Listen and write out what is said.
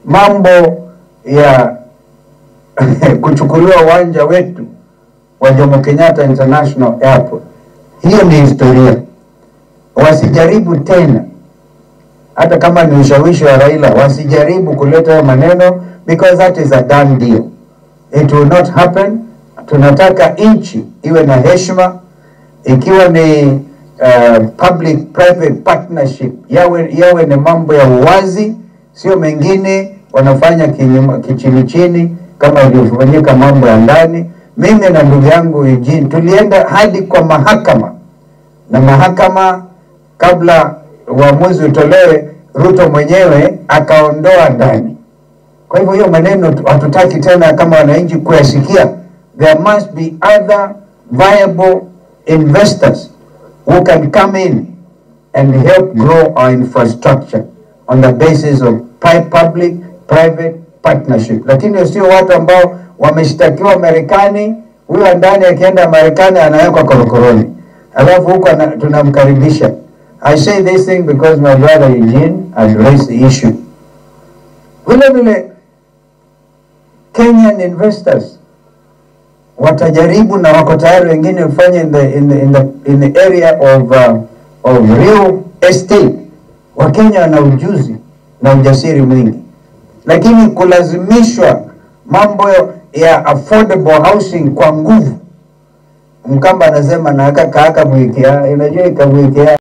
mambo ya kuchukuliwa uwanja wetu wa Jomo Kenyatta International Airport, hiyo ni historia. Wasijaribu tena, hata kama ni ushawishi wa Raila, wasijaribu kuleta maneno, because that is a done deal. It will not happen. Tunataka nchi iwe na heshima, ikiwa ni public private partnership, yawe ni mambo ya uwazi, sio mengine wanafanya kichini chini kama ilivyofanyika mambo ya ndani. Mimi na ndugu yangu Eugene tulienda hadi kwa mahakama, na mahakama kabla uamuzi utolewe, Ruto mwenyewe akaondoa ndani. Kwa hivyo hiyo maneno hatutaki tena kama wananchi kuyasikia. There must be other viable investors who can come in and help grow our infrastructure on the basis of public-private partnership. Lakini sio watu ambao wameshtakiwa Marekani, huyo ndani akienda Marekani anawekwa korokoroni, alafu huko tunamkaribisha. I say this thing because my brother Eugene has raised the issue. Vile Kenyan investors watajaribu na wako tayari wengine kufanya in the area of real estate. Wakenya wana ujuzi na ujasiri mwingi, lakini kulazimishwa mambo ya affordable housing kwa nguvu. Mkamba anasema na kaka mwekea, unajua ikamwekea